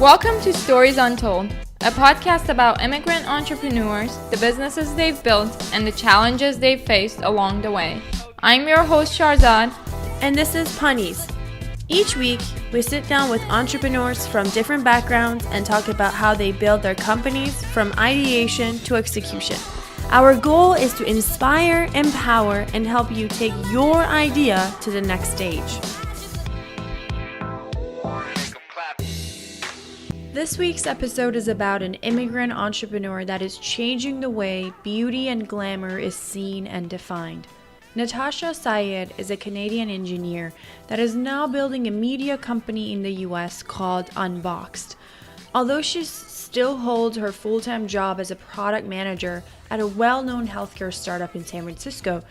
Welcome to Stories Untold, a podcast about immigrant entrepreneurs, the businesses they've built, and the challenges they've faced along the way. I'm your host, Sharzad. And this is Panis. Each week, we sit down with entrepreneurs from different backgrounds and talk about how they build their companies from ideation to execution. Our goal is to inspire, empower, and help you take your idea to the next stage. This week's episode is about an immigrant entrepreneur that is changing the way beauty and glamour is seen and defined. Nitasha Syed is a Canadian engineer that is now building a media company in the US called Unboxd. Although she still holds her full-time job as a product manager at a well-known healthcare startup in San Francisco,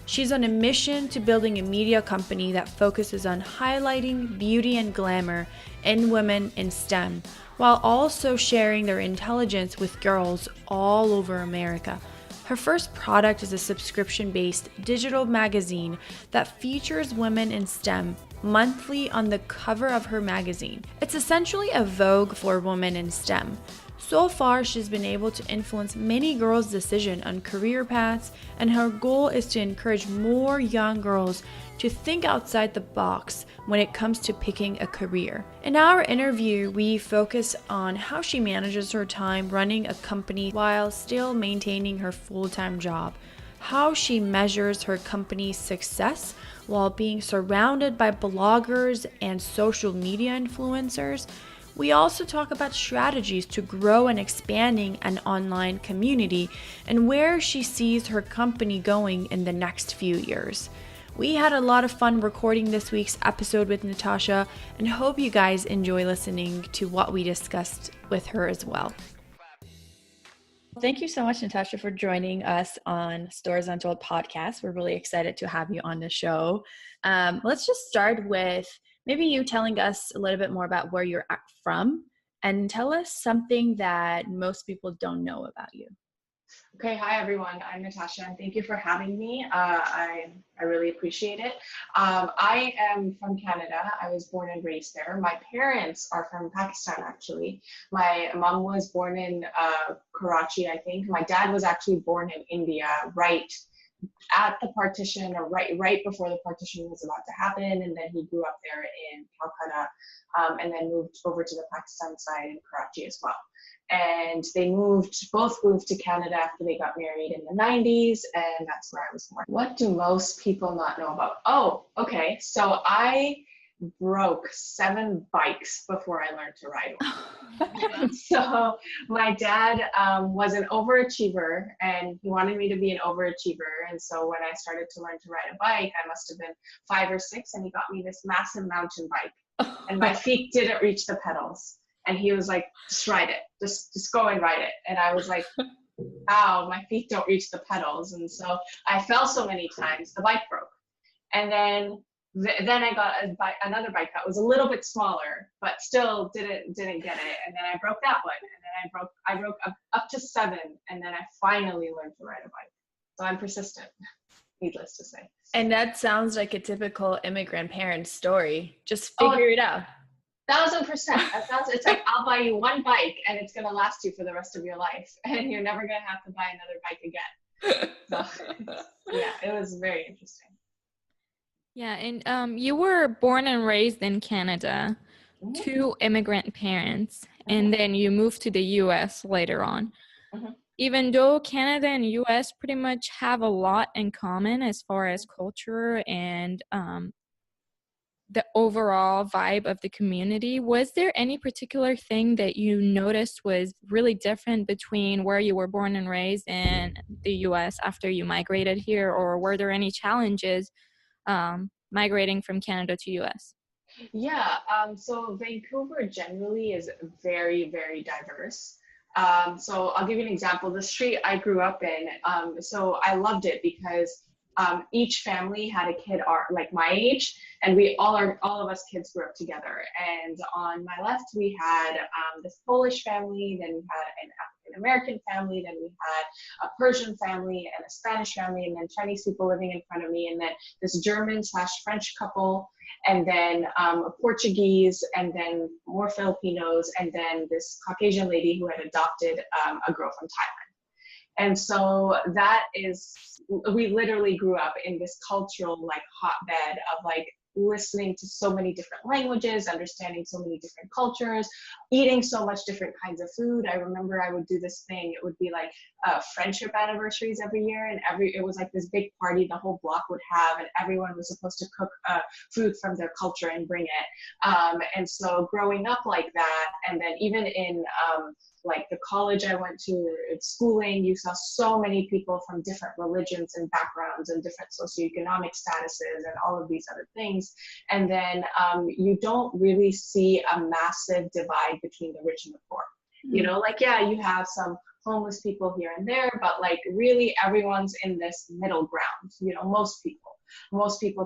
she's on a mission to building a media company that focuses on highlighting beauty and glamour in women in STEM, while also sharing their intelligence with girls all over America. Her first product is a subscription-based digital magazine that features women in STEM monthly on the cover of her magazine. It's essentially a Vogue for women in STEM. So far, she's been able to influence many girls' decision on career paths, and her goal is to encourage more young girls to think outside the box when it comes to picking a career. In our interview, we focus on how she manages her time running a company while still maintaining her full-time job, how she measures her company's success while being surrounded by bloggers and social media influencers. We also talk about strategies to grow and expanding an online community and where she sees her company going in the next few years. We had a lot of fun recording this week's episode with Nitasha and hope you guys enjoy listening to what we discussed with her as well. Thank you so much, Nitasha, for joining us on Stories Untold podcast. We're really excited to have you on the show. Let's just start with maybe you telling us a little bit more about where you're from and tell us something that most people don't know about you. Okay, hi everyone. I'm Nitasha, and thank you for having me. I really appreciate it. I am from Canada. I was born and raised there. My parents are from Pakistan, actually. My mom was born in Karachi, I think. My dad was actually born in India, right at the partition, or right before the partition was about to happen, and then he grew up there in Calcutta, and then moved over to the Pakistan side in Karachi as well. And they both moved to Canada after they got married in the 90s, and that's where I was born. What do most people not know about? Oh, okay. So I broke 7 bikes before I learned to ride one. So my dad was an overachiever, and he wanted me to be an overachiever. And so when I started to learn to ride a bike, I must have been 5 or 6, and he got me this massive mountain bike, and my feet didn't reach the pedals. And he was like, just ride it, just go and ride it. And I was like, ow, my feet don't reach the pedals. And so I fell so many times, the bike broke. And then I got another bike that was a little bit smaller, but still didn't get it. And then I broke that one. And then I broke up to 7. And then I finally learned to ride a bike. So I'm persistent, needless to say. And that sounds like a typical immigrant parent story. Just figure it out. 1,000%. It's like, I'll buy you one bike and it's going to last you for the rest of your life, and you're never going to have to buy another bike again. So, yeah, it was very interesting. Yeah, and you were born and raised in Canada, mm-hmm. 2 immigrant parents, mm-hmm. and then you moved to the US later on. Mm-hmm. Even though Canada and US pretty much have a lot in common as far as culture and the overall vibe of the community, was there any particular thing that you noticed was really different between where you were born and raised and the US after you migrated here, or were there any challenges migrating from Canada to US? Yeah, so Vancouver generally is very, very diverse. So I'll give you an example. The street I grew up in, so I loved it because each family had a kid like my age, and all of us kids grew up together. And on my left, we had this Polish family, then we had an American family, then we had a Persian family and a Spanish family, and then Chinese people living in front of me, and then this German/French couple, and then a Portuguese, and then more Filipinos, and then this Caucasian lady who had adopted a girl from Thailand. And so that is, we literally grew up in this cultural like hotbed of like listening to so many different languages, understanding so many different cultures, eating so much different kinds of food. I remember I would do this thing. It would be like friendship anniversaries every year, and it was like this big party the whole block would have, and everyone was supposed to cook food from their culture and bring it. And so growing up like that, and then even in like the college I went to, schooling, you saw so many people from different religions and backgrounds and different socioeconomic statuses and all of these other things. And then you don't really see a massive divide between the rich and the poor. You know, like, yeah, you have some homeless people here and there, but like really everyone's in this middle ground. You know, most people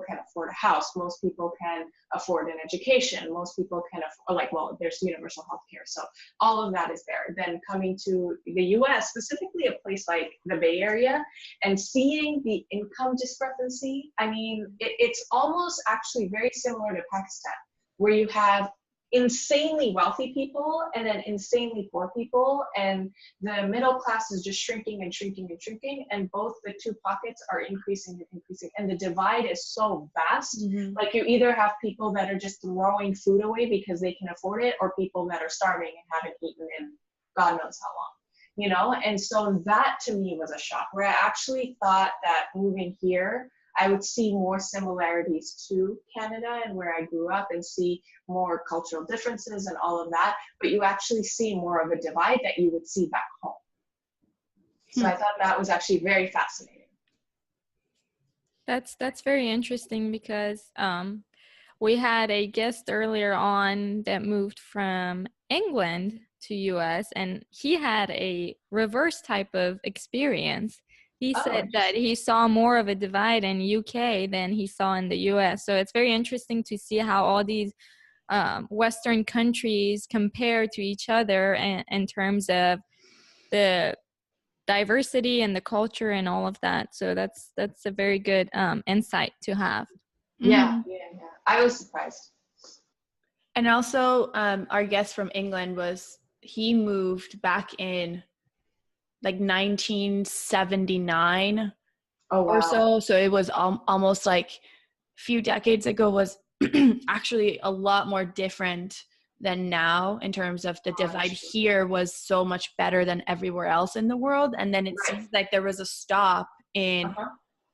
can afford a house, most people can afford an education, most people can afford, like, well, there's universal health care, so all of that is there. Then coming to the US, specifically a place like the Bay Area, and seeing the income discrepancy, I mean, it's almost actually very similar to Pakistan, where you have insanely wealthy people and then insanely poor people, and the middle class is just shrinking and shrinking and shrinking, and both the two pockets are increasing and increasing, and the divide is so vast. Like, you either have people that are just throwing food away because they can afford it, or people that are starving and haven't eaten in God knows how long, you know. And so that to me was a shock, where I actually thought that moving here I would see more similarities to Canada and where I grew up, and see more cultural differences and all of that, but you actually see more of a divide that you would see back home. So I thought that was actually very fascinating. That's very interesting, because we had a guest earlier on that moved from England to US, and he had a reverse type of experience. He said that he saw more of a divide in UK than he saw in the US. So it's very interesting to see how all these Western countries compare to each other in terms of the diversity and the culture and all of that. So that's a very good insight to have. Yeah. I was surprised. And also, our guest from England he moved back in like 1979 or so. So it was almost like a few decades ago, was actually a lot more different than now in terms of the divide here was so much better than everywhere else in the world. And then it seems like there was a stop in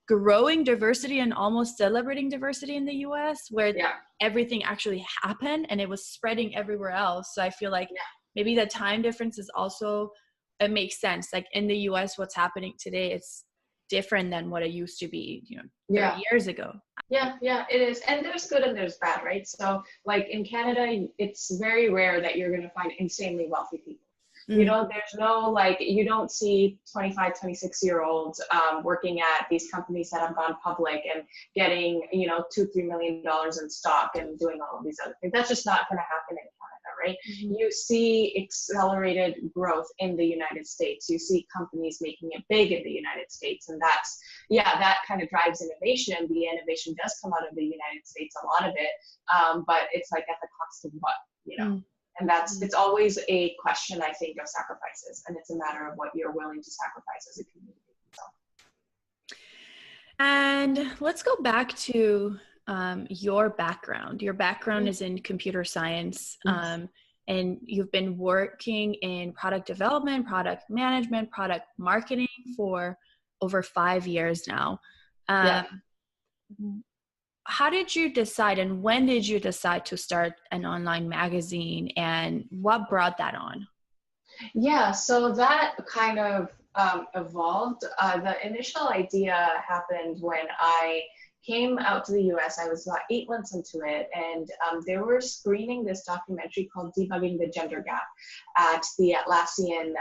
growing diversity and almost celebrating diversity in the US, where everything actually happened and it was spreading everywhere else. So I feel like maybe the time difference is also, it makes sense. Like in the US, what's happening today, it's different than what it used to be, 30 years ago. Yeah, it is. And there's good and there's bad, right? So like in Canada, it's very rare that you're going to find insanely wealthy people. You know, there's no, like, you don't see 25, 26-year-olds working at these companies that have gone public and getting, $2-3 million in stock and doing all of these other things. That's just not going to happen in Canada, right? You see accelerated growth in the United States. You see companies making it big in the United States. And that's, that kind of drives innovation. The innovation does come out of the United States, a lot of it, but it's like at the cost of what, And it's always a question, I think, of sacrifices, and it's a matter of what you're willing to sacrifice as a community. So. And let's go back to your background. Your background is in computer science, and you've been working in product development, product management, product marketing for over 5 years now. How did you decide, and when did you decide to start an online magazine, and what brought that on? Yeah, so that kind of evolved. The initial idea happened when I came out to the US. I was about 8 months into it, and they were screening this documentary called Debugging the Gender Gap at the Atlassian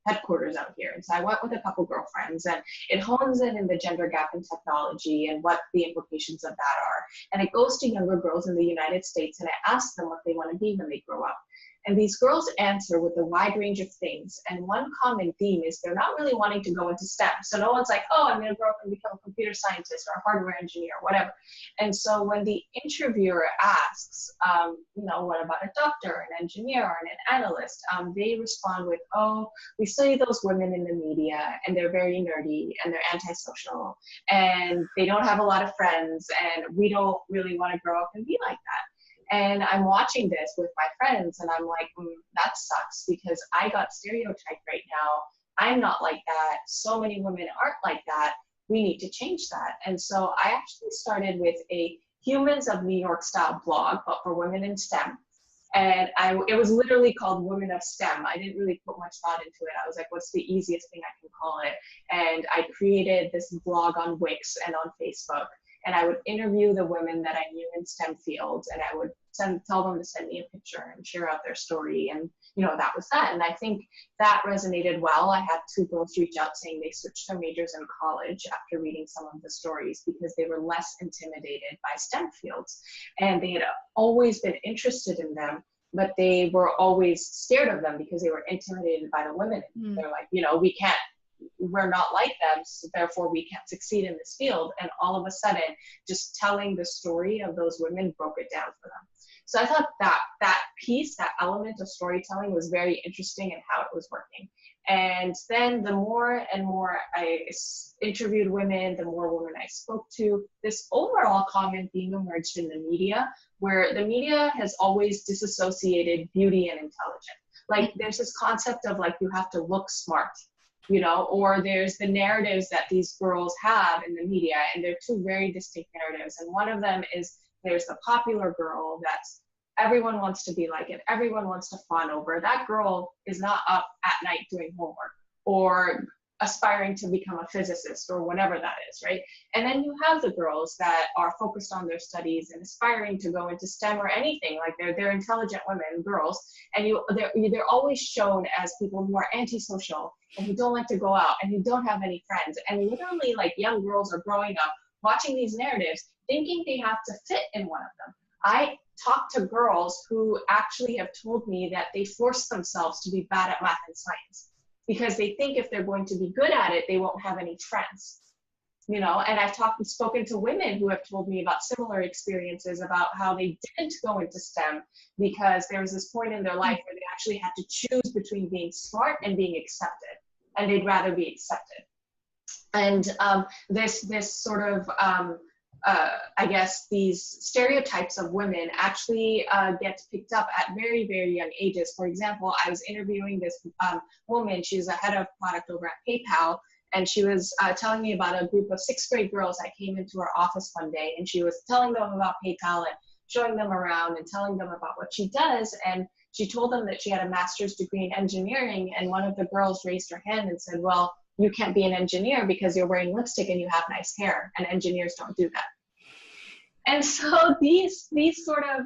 headquarters out here. And so I went with a couple girlfriends, and it hones in the gender gap in technology and what the implications of that are. And it goes to younger girls in the United States, and I ask them what they want to be when they grow up. And these girls answer with a wide range of things. And one common theme is they're not really wanting to go into STEM. So no one's like, oh, I'm going to grow up and become a computer scientist or a hardware engineer, or whatever. And so when the interviewer asks, what about a doctor, an engineer, or an analyst, they respond with, oh, we study those women in the media, and they're very nerdy, and they're antisocial, and they don't have a lot of friends, and we don't really want to grow up and be like that. And I'm watching this with my friends, and I'm like, that sucks, because I got stereotyped right now. I'm not like that. So many women aren't like that. We need to change that. And so I actually started with a Humans of New York style blog, but for women in STEM. And it was literally called Women of STEM. I didn't really put much thought into it. I was like, what's the easiest thing I can call it? And I created this blog on Wix and on Facebook. And I would interview the women that I knew in STEM fields, and I would tell them to send me a picture and share out their story. And, that was that. And I think that resonated well. I had 2 girls reach out saying they switched their majors in college after reading some of the stories because they were less intimidated by STEM fields. And they had always been interested in them, but they were always scared of them because they were intimidated by the women. They're like, we're not like them, so therefore we can't succeed in this field. And all of a sudden, just telling the story of those women broke it down for them. So I thought that piece, that element of storytelling was very interesting in how it was working. And then the more and more I interviewed women, the more women I spoke to, this overall common theme emerged in the media, where the media has always disassociated beauty and intelligence. Like there's this concept of like, you have to look smart, or there's the narratives that these girls have in the media, and they're 2 very distinct narratives. And one of them is there's the popular girl that's everyone wants to be like it, everyone wants to fawn over. That girl is not up at night doing homework or aspiring to become a physicist or whatever that is, right? And then you have the girls that are focused on their studies and aspiring to go into STEM or anything, like they're intelligent women, girls, and they're always shown as people who are antisocial and who don't like to go out and who don't have any friends. And literally, like, young girls are growing up watching these narratives thinking they have to fit in one of them. I talk to girls who actually have told me that they force themselves to be bad at math and science because they think if they're going to be good at it, they won't have any friends. And I've spoken to women who have told me about similar experiences about how they didn't go into STEM because there was this point in their life where they actually had to choose between being smart and being accepted, and they'd rather be accepted. And this sort of, I guess, these stereotypes of women actually get picked up at very, very young ages. For example, I was interviewing this woman. She's a head of product over at PayPal, and she was telling me about a group of 6th grade girls that came into her office one day, and she was telling them about PayPal and showing them around and telling them about what she does. And she told them that she had a master's degree in engineering, and one of the girls raised her hand and said, well, you can't be an engineer because you're wearing lipstick and you have nice hair, and engineers don't do that. And so these sort of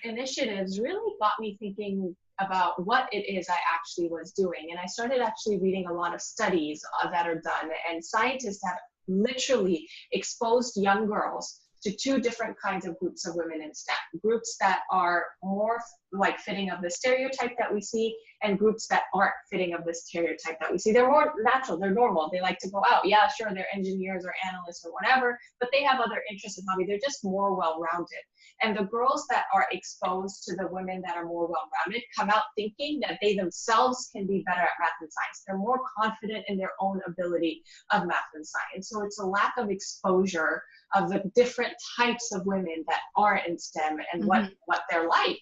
initiatives really got me thinking about what it is I actually was doing. And I started actually reading a lot of studies that are done, and scientists have literally exposed young girls to 2 different kinds of groups of women in STEM. Groups that are more like fitting of the stereotype that we see, and groups that aren't fitting of the stereotype that we see. They're more natural, they're normal, they like to go out. Yeah, sure, they're engineers or analysts or whatever, but they have other interests and hobbies. They're just more well-rounded. And the girls that are exposed to the women that are more well-rounded come out thinking that they themselves can be better at math and science. They're more confident in their own ability of math and science. So it's a lack of exposure of the different types of women that are in STEM and what they're like,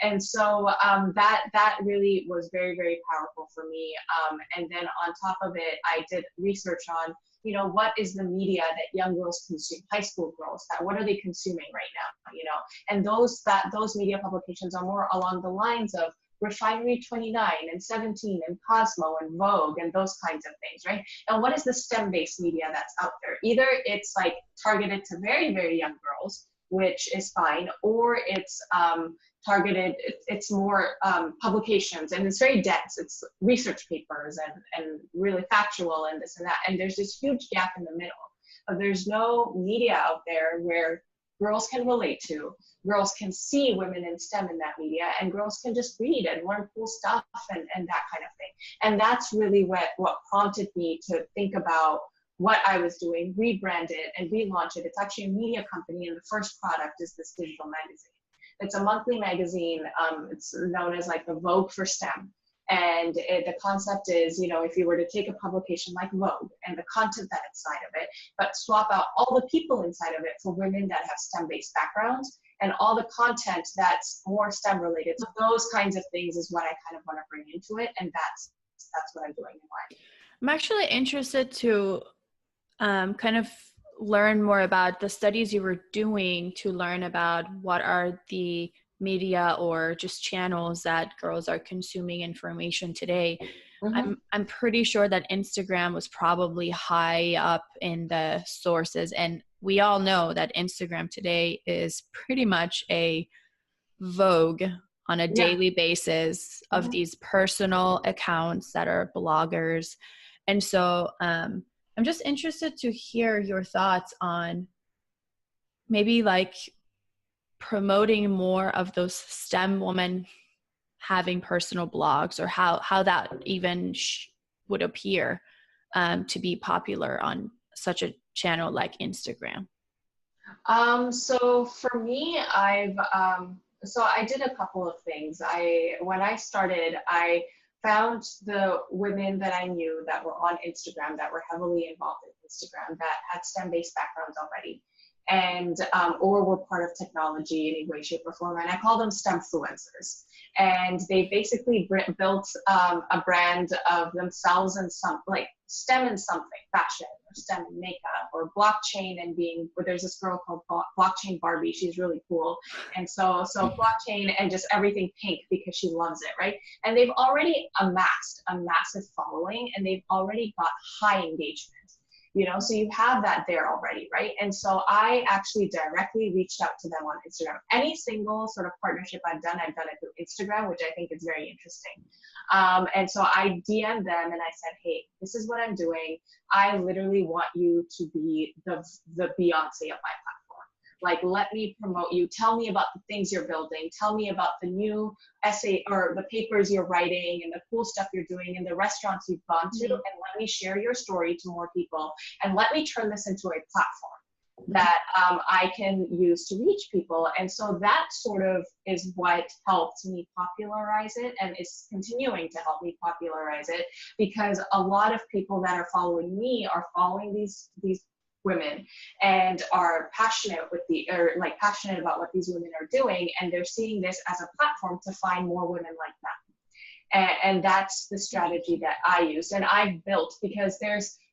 And so that really was very, very powerful for me. And then on top of it, I did research on, what is the media that young girls consume, high school girls, what are they consuming right now, And those media publications are more along the lines of Refinery 29 and 17 and Cosmo and Vogue and those kinds of things, right? And what is the STEM-based media that's out there? Either it's like targeted to very, very young girls, which is fine, or it's targeted, it's more publications, and it's very dense. It's research papers and really factual and this and that. And there's this huge gap in the middle. There's no media out there where girls can relate to, girls can see women in STEM in that media, and girls can just read and learn cool stuff and that kind of thing. And that's really what prompted me to think about what I was doing, rebrand it and relaunch it. It's actually a media company, and the first product is this digital magazine. It's a monthly magazine. It's known as like the Vogue for STEM. And the concept is, you know, if you were to take a publication like Vogue and the content that's inside of it, but swap out all the people inside of it for women that have STEM-based backgrounds and all the content that's more STEM related. So those kinds of things is what I kind of want to bring into it. And that's what I'm doing in life. I'm actually interested to kind of learn more about the studies you were doing to learn about what are the media or just channels that girls are consuming information today. I'm pretty sure that Instagram was probably high up in the sources, and we all know that Instagram today is pretty much a Vogue on a daily basis of these personal accounts that are bloggers. And so I'm just interested to hear your thoughts on maybe like promoting more of those STEM women having personal blogs, or how that even would appear to be popular on such a channel like Instagram. So for me, so I did a couple of things. When I started, I found the women that I knew that were on Instagram, that were heavily involved in Instagram, that had STEM-based backgrounds already, and or were part of technology in any way, shape, or form. And I call them STEMfluencers. And they basically built a brand of themselves in some, like STEM in something, fashion, or STEM in makeup, or blockchain, and there's this girl called Blockchain Barbie. She's really cool. And so blockchain and just everything pink because she loves it, right? And they've already amassed a massive following, and they've already got high engagement. You know, so you have that there already, right? And so I actually directly reached out to them on Instagram. Any single sort of partnership I've done it through Instagram, which I think is very interesting. And so I DM'd them and I said, hey, this is what I'm doing. I literally want you to be the Beyonce of my platform. Like, let me promote you. Tell me about the things you're building. Tell me about the new essay or the papers you're writing and the cool stuff you're doing and the restaurants you've gone to. And let me share your story to more people. And let me turn this into a platform that I can use to reach people. And so that sort of is what helped me popularize it, and is continuing to help me popularize it, because a lot of people that are following me are following these women and are passionate passionate about what these women are doing, and they're seeing this as a platform to find more women like that. And that's the strategy that I used and I built, because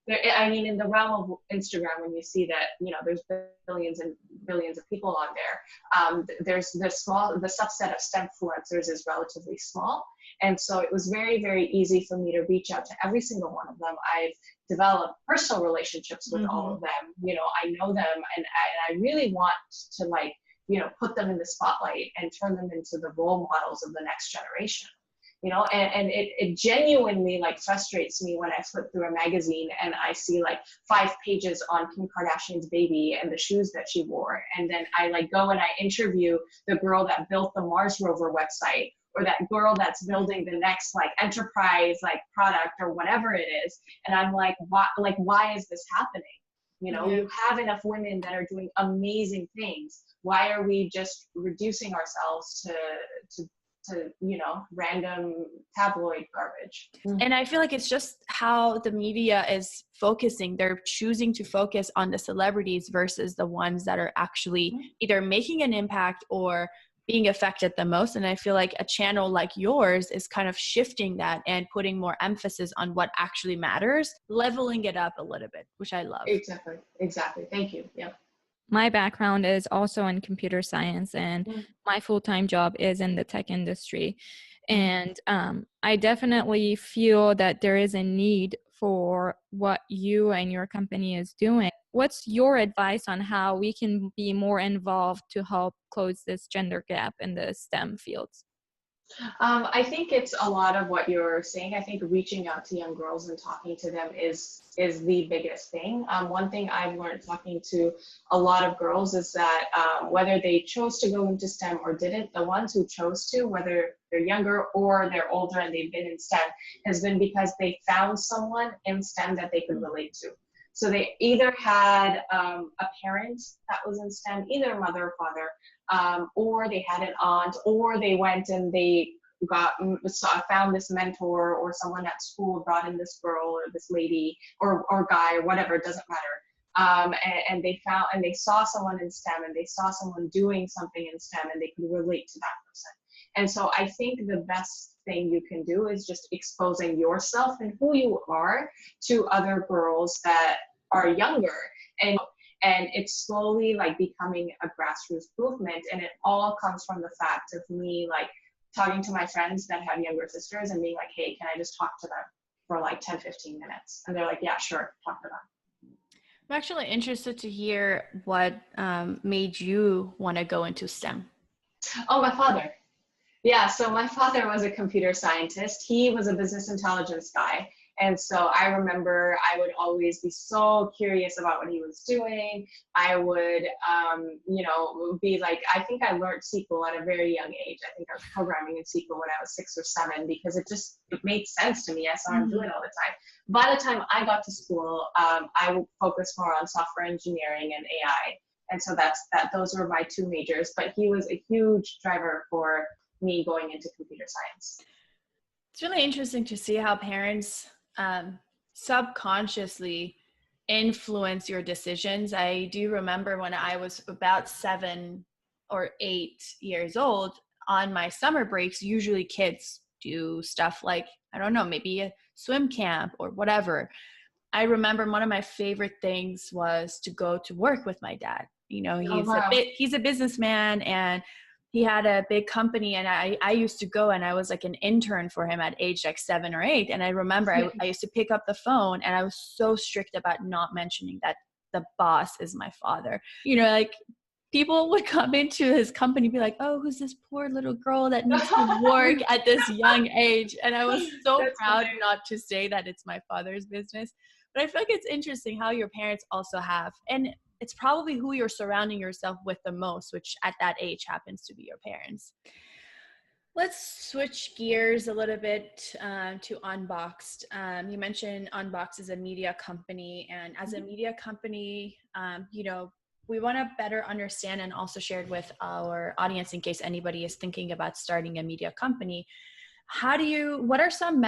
in the realm of Instagram, when you see that, you know, there's billions and billions of people on there, there's the subset of STEMfluencers is relatively small. And so it was very, very easy for me to reach out to every single one of them. I've developed personal relationships with all of them. You know, I know them, and I really want to, like, you know, put them in the spotlight and turn them into the role models of the next generation. You know, and it genuinely, like, frustrates me when I flip through a magazine and I see like 5 pages on Kim Kardashian's baby and the shoes that she wore. And then I like go and I interview the girl that built the Mars rover website, or that girl that's building the next like enterprise like product or whatever it is. And I'm like, why is this happening? You know, you have enough women that are doing amazing things. Why are we just reducing ourselves to you know, random tabloid garbage? And I feel like it's just how the media is focusing. They're choosing to focus on the celebrities versus the ones that are actually either making an impact or being affected the most. And I feel like a channel like yours is kind of shifting that and putting more emphasis on what actually matters, leveling it up a little bit, which I love. Exactly. Thank you. Yeah. My background is also in computer science, and my full-time job is in the tech industry. And I definitely feel that there is a need for what you and your company is doing. What's your advice on how we can be more involved to help close this gender gap in the STEM fields? I think it's a lot of what you're saying. I think reaching out to young girls and talking to them is the biggest thing. One thing I've learned talking to a lot of girls is that whether they chose to go into STEM or didn't, the ones who chose to, whether they're younger or they're older and they've been in STEM, has been because they found someone in STEM that they could relate to. So they either had a parent that was in STEM, either a mother or father, or they had an aunt, or they went and they found this mentor or someone at school brought in this girl or this lady or guy or whatever, it doesn't matter. And they found and they saw someone in STEM and they saw someone doing something in STEM and they could relate to that person. And so I think the best thing you can do is just exposing yourself and who you are to other girls that are younger. And it's slowly like becoming a grassroots movement. And it all comes from the fact of me like talking to my friends that have younger sisters and being like, hey, can I just talk to them for like 10, 15 minutes? And they're like, yeah, sure, talk to them. I'm actually interested to hear what made you want to go into STEM. Oh, my father. Yeah, so my father was a computer scientist. He was a business intelligence guy. And so I remember I would always be so curious about what he was doing. I would, be like, I think I learned SQL at a very young age. I think I was programming in SQL when I was 6 or 7 because it made sense to me. I saw him do it all the time. By the time I got to school, I would focus more on software engineering and AI. And so those were my two majors. But he was a huge driver for me going into computer science. It's really interesting to see how parents subconsciously influence your decisions. I do remember when I was about 7 or 8 years old, on my summer breaks, usually kids do stuff like, I don't know, maybe a swim camp or whatever. I remember one of my favorite things was to go to work with my dad. You know, he's a businessman and he had a big company, and I used to go and I was like an intern for him at age like 7 or 8. And I remember I used to pick up the phone and I was so strict about not mentioning that the boss is my father. You know, like people would come into his company and be like, oh, who's this poor little girl that needs to work at this young age? And I was so proud not to say that it's my father's business. But I feel like it's interesting how your parents also have, and it's probably who you're surrounding yourself with the most, which at that age happens to be your parents. Let's switch gears a little bit to Unboxd. You mentioned Unboxd is a media company, and as a media company, we want to better understand and also share it with our audience in case anybody is thinking about starting a media company. What are some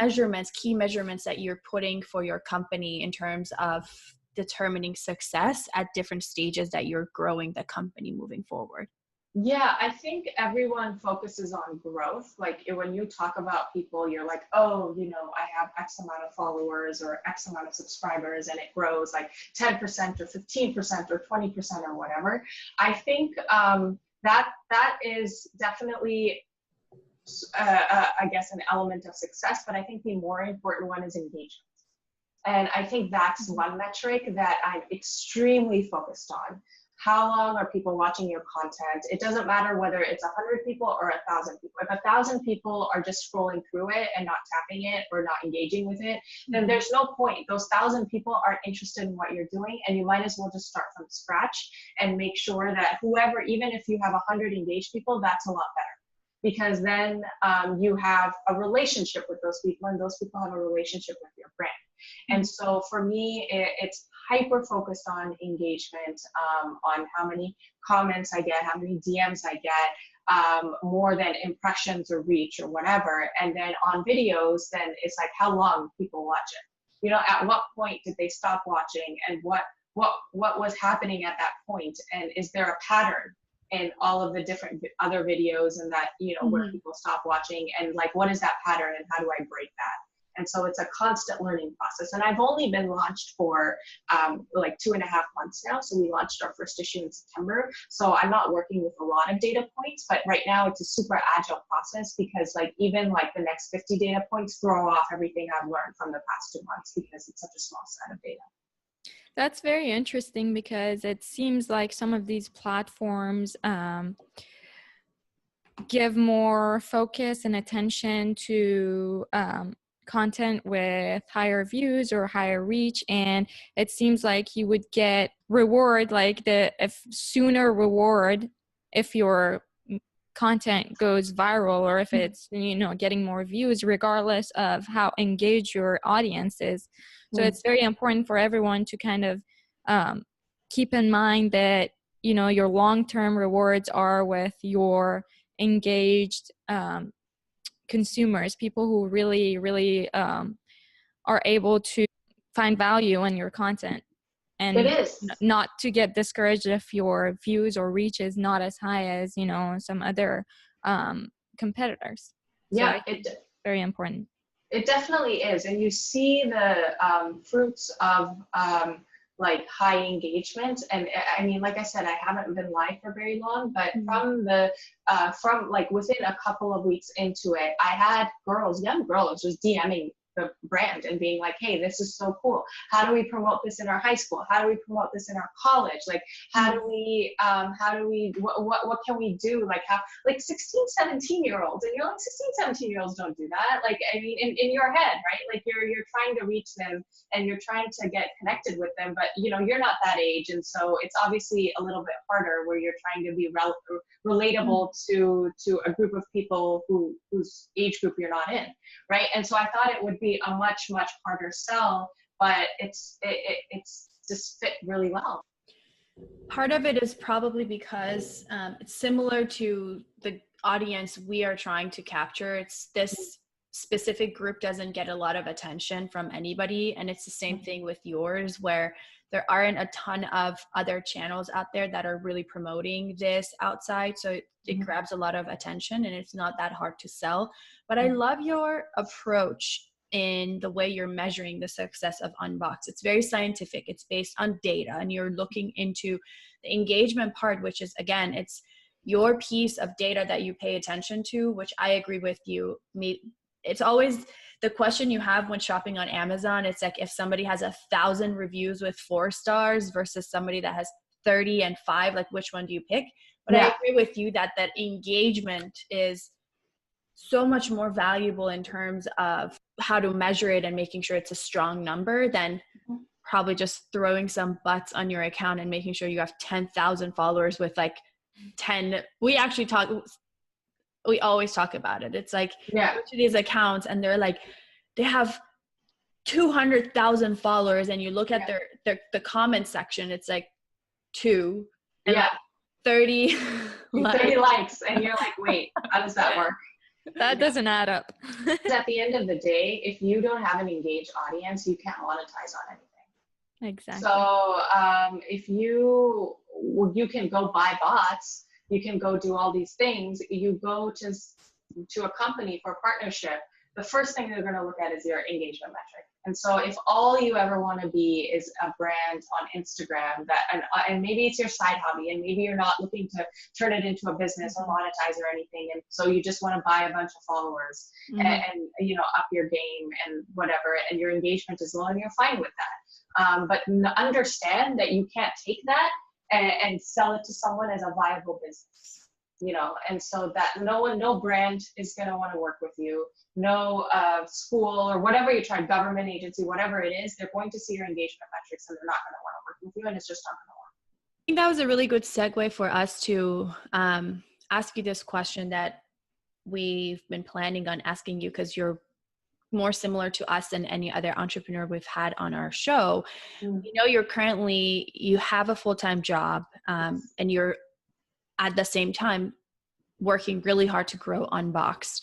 key measurements that you're putting for your company in terms of determining success at different stages that you're growing the company moving forward? Yeah, I think everyone focuses on growth. Like when you talk about people, you're like, oh, I have X amount of followers or X amount of subscribers and it grows like 10% or 15% or 20% or whatever. I think that is definitely, I guess, an element of success, but I think the more important one is engagement. And I think that's one metric that I'm extremely focused on. How long are people watching your content? It doesn't matter whether it's 100 people or 1,000 people. If 1,000 people are just scrolling through it and not tapping it or not engaging with it, then there's no point. Those 1,000 people aren't interested in what you're doing, and you might as well just start from scratch and make sure that whoever, even if you have 100 engaged people, that's a lot better. Because then you have a relationship with those people, and those people have a relationship with your brand. And so for me, it's hyper focused on engagement, on how many comments I get, how many DMs I get, more than impressions or reach or whatever. And then on videos, then it's like how long people watch it. At what point did they stop watching, and what was happening at that point, and is there a pattern in all of the different other videos and that, where people stop watching, and like, what is that pattern and how do I break that? And so it's a constant learning process. And I've only been launched for like 2.5 months now. So we launched our first issue in September. So I'm not working with a lot of data points, but right now it's a super agile process because like even like the next 50 data points throw off everything I've learned from the past 2 months because it's such a small set of data. That's very interesting because it seems like some of these platforms give more focus and attention to content with higher views or higher reach, and it seems like you would get reward, like sooner reward if your content goes viral, or if it's, you know, getting more views, regardless of how engaged your audience is. So it's very important for everyone to kind of keep in mind that, you know, your long-term rewards are with your engaged consumers, people who really are able to find value in your content, It and is. not to get discouraged if your views or reach is not as high as, you know, some other competitors. So Yeah, it's very important. it definitely is. And you see the fruits of like high engagement. And I mean, like I said, I haven't been live for very long, but from like within a couple of weeks into it, I had young girls just DMing the brand and being like, hey, this is so cool. How do we promote this in our high school? How do we promote this in our college? Like, how do we, what can we do? Like, how, like 16, 17-year-olds, and you're like, 16, 17-year-olds don't do that. Like, I mean, in your head, right? Like you're trying to reach them and you're trying to get connected with them, but you know, you're not that age. And so it's obviously a little bit harder where you're trying to be relatable to a group of people whose age group you're not in, right? And so I thought it would be a much harder sell, but it's just fit really well. Part of it is probably because it's similar to the audience we are trying to capture. It's this specific group doesn't get a lot of attention from anybody, and it's the same thing with yours, where there aren't a ton of other channels out there that are really promoting this outside, so it grabs a lot of attention and it's not that hard to sell. But I love your approach in the way you're measuring the success of Unbox. It's very scientific. It's based on data, and you're looking into the engagement part, which is, again, it's your piece of data that you pay attention to, which I agree with you. It's always the question you have when shopping on Amazon. It's like, if somebody has 1,000 reviews with 4 stars versus somebody that has 30 and 5, like which one do you pick? But I agree with you that engagement is so much more valuable in terms of how to measure it and making sure it's a strong number than probably just throwing some butts on your account and making sure you have 10,000 followers with like 10. We always talk about it. It's like, go to these accounts and they have 200,000 followers, and you look at the comment section, it's like 2 and like 30 likes, and you're like, wait, how does that work? That doesn't add up. At the end of the day, if you don't have an engaged audience, you can't monetize on anything. Exactly. So if you can go buy bots, you can go do all these things. You go to a company for a partnership, the first thing they're going to look at is your engagement metric. And so if all you ever want to be is a brand on Instagram and maybe it's your side hobby, and maybe you're not looking to turn it into a business or monetize or anything, and so you just want to buy a bunch of followers and you know, up your game and whatever, and your engagement is low, and you're fine with that. But understand that you can't take that and sell it to someone as a viable business, you know. And so that no brand is going to want to work with you. No school or whatever you try, government agency, whatever it is, they're going to see your engagement metrics and they're not going to want to work with you, and it's just not going to work. I think that was a really good segue for us to ask you this question that we've been planning on asking you, because you're more similar to us than any other entrepreneur we've had on our show. You know, you have a full-time job, and you're at the same time working really hard to grow Unboxd.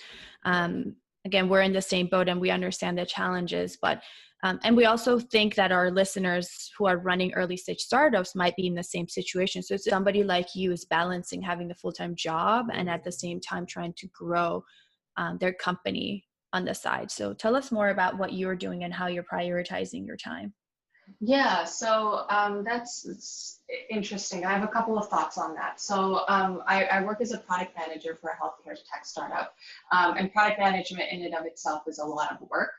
Again, we're in the same boat and we understand the challenges, but and we also think that our listeners who are running early stage startups might be in the same situation. So somebody like you is balancing having the full-time job and at the same time trying to grow their company on the side. So tell us more about what you're doing and how you're prioritizing your time. Yeah, so it's interesting. I have a couple of thoughts on that. So I work as a product manager for a healthcare tech startup, and product management in and of itself is a lot of work.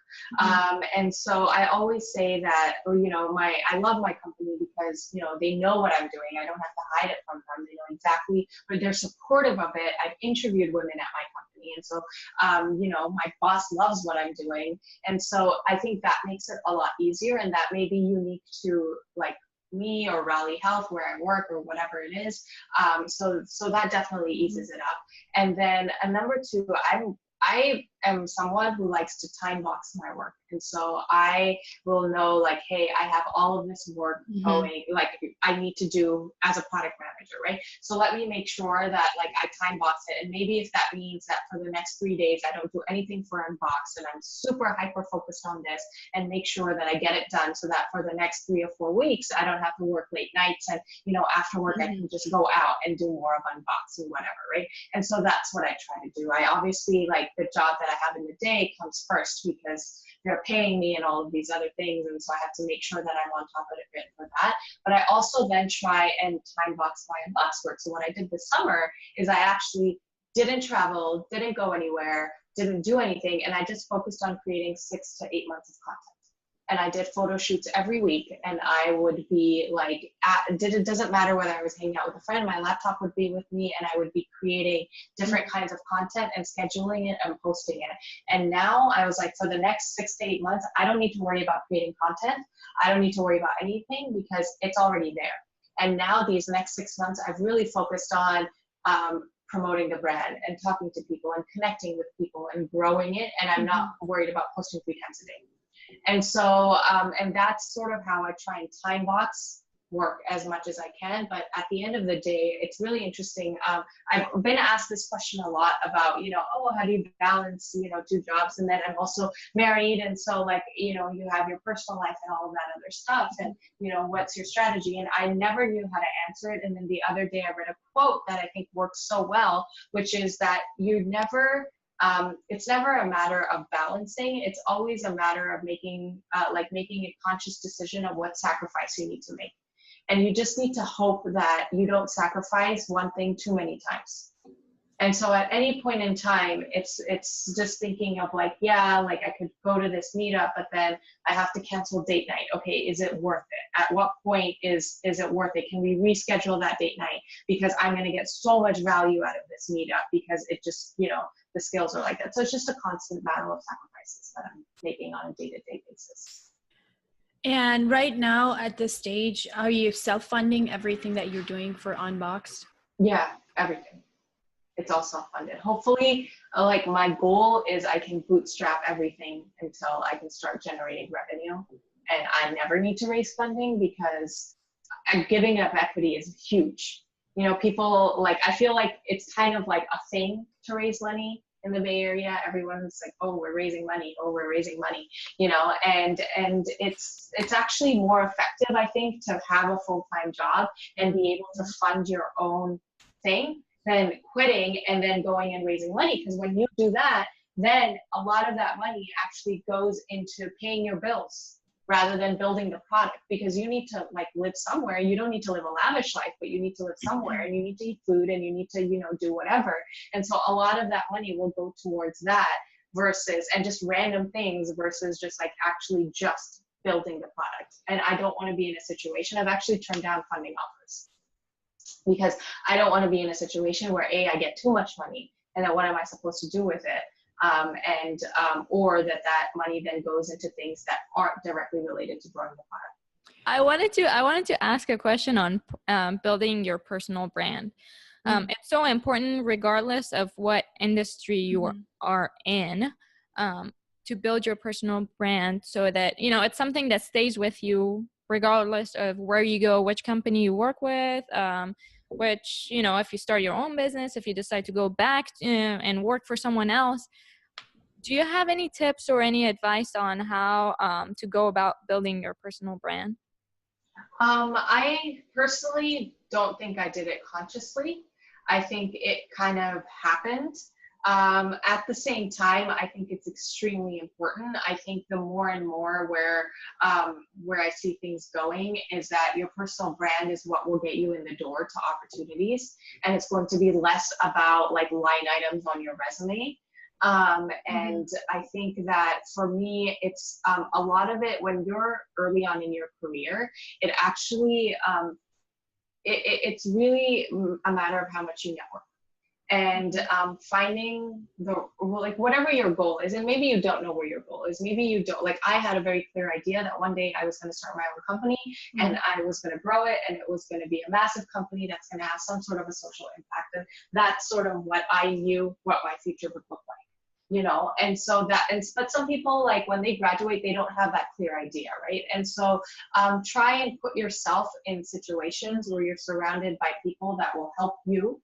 And so I always say that, I love my company because, they know what I'm doing. I don't have to hide it from them. They know exactly, but they're supportive of it. I've interviewed women at my company. And so, my boss loves what I'm doing. And so I think that makes it a lot easier, and that may be unique to like me or Raleigh Health where I work or whatever it is. So that definitely eases it up. And then number two, I am someone who likes to time box my work. And so I will know like, hey, I have all of this work going, like I need to do as a product manager, right? So let me make sure that like I time box it. And maybe if that means that for the next 3 days, I don't do anything for Unbox and I'm super hyper focused on this, and make sure that I get it done so that for the next 3 or 4 weeks, I don't have to work late nights. And, after work, I can just go out and do more of Unbox and whatever, right? And so that's what I try to do. I obviously like the job that I have in the day comes first because they're paying me and all of these other things. And so I have to make sure that I'm on top of it for that. But I also then try and time box my Unbox work. So what I did this summer is I actually didn't travel, didn't go anywhere, didn't do anything. And I just focused on creating 6 to 8 months of content. And I did photo shoots every week, and I would be like, it doesn't matter whether I was hanging out with a friend, my laptop would be with me, and I would be creating different kinds of content and scheduling it and posting it. And now I was like, for the next 6 to 8 months, I don't need to worry about creating content. I don't need to worry about anything because it's already there. And now these next 6 months, I've really focused on promoting the brand and talking to people and connecting with people and growing it. And I'm not worried about posting 3 times a day. And so, and that's sort of how I try and time box work as much as I can. But at the end of the day, it's really interesting. I've been asked this question a lot about, how do you balance, 2 jobs? And then I'm also married. And so like, you have your personal life and all of that other stuff. And, what's your strategy? And I never knew how to answer it. And then the other day I read a quote that I think works so well, which is that it's never a matter of balancing. It's always a matter of making a conscious decision of what sacrifice you need to make. And you just need to hope that you don't sacrifice one thing too many times. And so at any point in time, it's just thinking of like, yeah, like I could go to this meetup, but then I have to cancel date night. Okay, is it worth it? At what point is it worth it? Can we reschedule that date night? Because I'm going to get so much value out of this meetup because it just, the skills are like that. So it's just a constant battle of sacrifices that I'm making on a day-to-day basis. And right now at this stage, are you self-funding everything that you're doing for Unboxd? Yeah, everything. It's all self-funded. Hopefully, like my goal is I can bootstrap everything until I can start generating revenue. And I never need to raise funding because giving up equity is huge. People like, I feel like it's kind of like a thing to raise money in the Bay Area. Everyone's like, oh, we're raising money. Oh, we're raising money, and it's actually more effective, I think, to have a full-time job and be able to fund your own thing than quitting and then going and raising money. Because when you do that, then a lot of that money actually goes into paying your bills rather than building the product, because you need to like live somewhere. You don't need to live a lavish life, but you need to live somewhere, and you need to eat food, and you need to, do whatever. And so a lot of that money will go towards that versus, and just random things versus just like actually just building the product. And I don't want to be in a situation, I've actually turned down funding offers because I don't want to be in a situation where I get too much money and then what am I supposed to do with it? Or that money then goes into things that aren't directly related to growing the product. I wanted to ask a question on building your personal brand. It's so important, regardless of what industry you are in, to build your personal brand so that it's something that stays with you regardless of where you go, which company you work with, which if you start your own business, if you decide to go back and work for someone else. Do you have any tips or any advice on how to go about building your personal brand? I personally don't think I did it consciously. I think it kind of happened. At the same time, I think it's extremely important. I think the more and more where I see things going is that your personal brand is what will get you in the door to opportunities, and it's going to be less about like line items on your resume. And I think that for me, it's a lot of it when you're early on in your career, it actually it's really a matter of how much you network. And finding the, like, whatever your goal is, and maybe you don't know where your goal is, maybe you don't, like I had a very clear idea that one day I was going to start my own company, and I was going to grow it, and it was going to be a massive company that's going to have some sort of a social impact, and that's sort of what I knew what my future would look like. You know, and so that, and but some people, like when they graduate, they don't have that clear idea, right? And so try and put yourself in situations where you're surrounded by people that will help you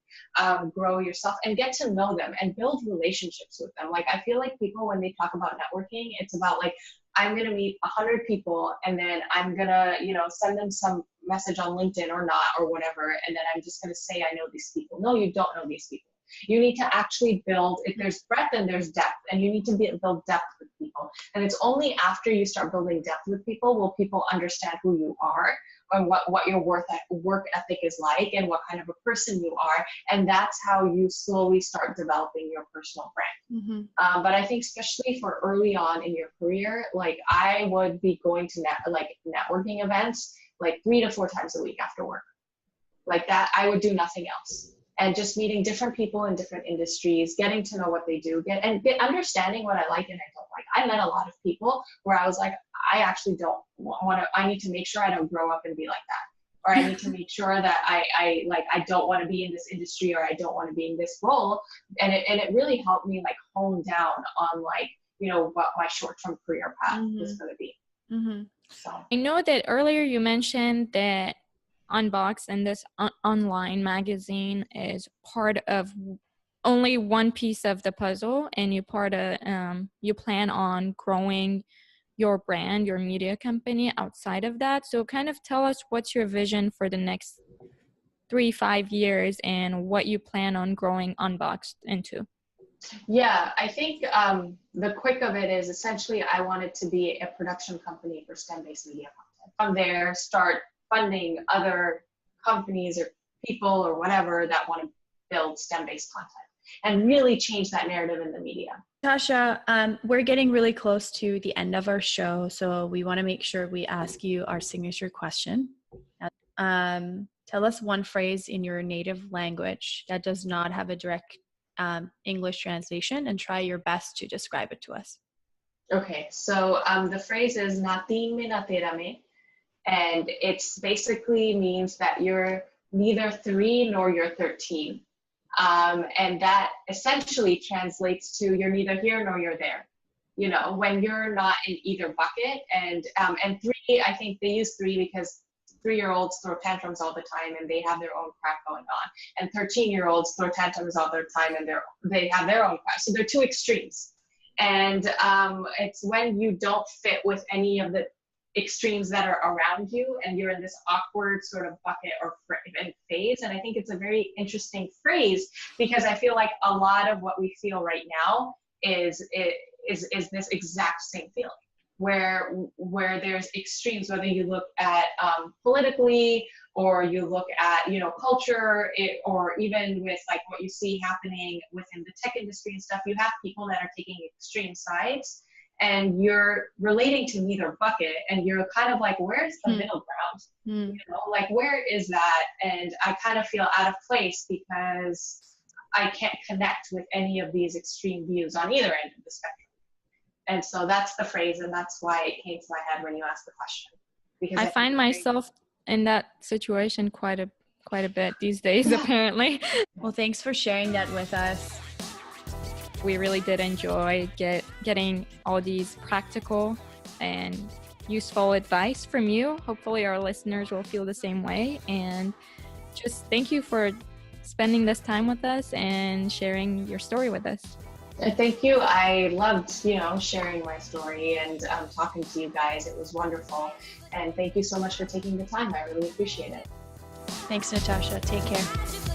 grow yourself and get to know them and build relationships with them. Like I feel like people, when they talk about networking, it's about like, I'm going to meet 100 people and then I'm going to, you know, send them some message on LinkedIn or not, or whatever. And then I'm just going to say, I know these people. No, you don't know these people. You need to actually build, if there's breadth and there's depth, and you need to build depth with people. And it's only after you start building depth with people will people understand who you are and what your work ethic is like and what kind of a person you are. And that's how you slowly start developing your personal brand. But I think especially for early on in your career, like I would be going to networking events like 3 to 4 times a week after work. Like that, I would do nothing else. And just meeting different people in different industries, getting to know what they do, understanding what I like and I don't like. I met a lot of people where I was like, I actually don't want to, I need to make sure I don't grow up and be like that. Or I need to make sure that I don't want to be in this industry, or I don't want to be in this role. And it really helped me like hone down on like, you know, what my short-term career path was going to be. So I know that earlier you mentioned that Unbox and this online magazine is part of only one piece of the puzzle, and you plan on growing your brand, your media company outside of that. So kind of tell us what's your vision for the next 3-5 years and what you plan on growing Unboxd into. Yeah, I think the quick of it is essentially I want it to be a production company for STEM-based media content. From there, start funding other companies or people or whatever that want to build STEM-based content and really change that narrative in the media. Nitasha, we're getting really close to the end of our show, so we want to make sure we ask you our signature question. Tell us one phrase in your native language that does not have a direct English translation, and try your best to describe it to us. Okay, so the phrase is "natin me naterame," and it's basically means that you're neither 3 nor you're 13. And that essentially translates to you're neither here nor you're there. You know, when you're not in either bucket. And 3, I think they use 3 because 3-year-olds throw tantrums all the time and they have their own crap going on. And 13-year-olds throw tantrums all the time and they have their own crap. So they're 2 extremes. And it's when you don't fit with any of the extremes that are around you and you're in this awkward sort of bucket or phase. And I think it's a very interesting phrase because I feel like a lot of what we feel right now is this exact same feeling where there's extremes, whether you look at politically or you look at, you know, culture, or even with like what you see happening within the tech industry and stuff. You have people that are taking extreme sides, and you're relating to neither bucket, and you're kind of like, where's the middle ground? You know, like, where is that? And I kind of feel out of place because I can't connect with any of these extreme views on either end of the spectrum. And so that's the phrase, and that's why it came to my head when you asked the question. Because I find myself in that situation quite a bit these days, apparently. Well, thanks for sharing that with us. We really did enjoy getting all these practical and useful advice from you. Hopefully our listeners will feel the same way. And just thank you for spending this time with us and sharing your story with us. Thank you. I loved, you know, sharing my story and talking to you guys. It was wonderful. And thank you so much for taking the time. I really appreciate it. Thanks, Nitasha. Take care.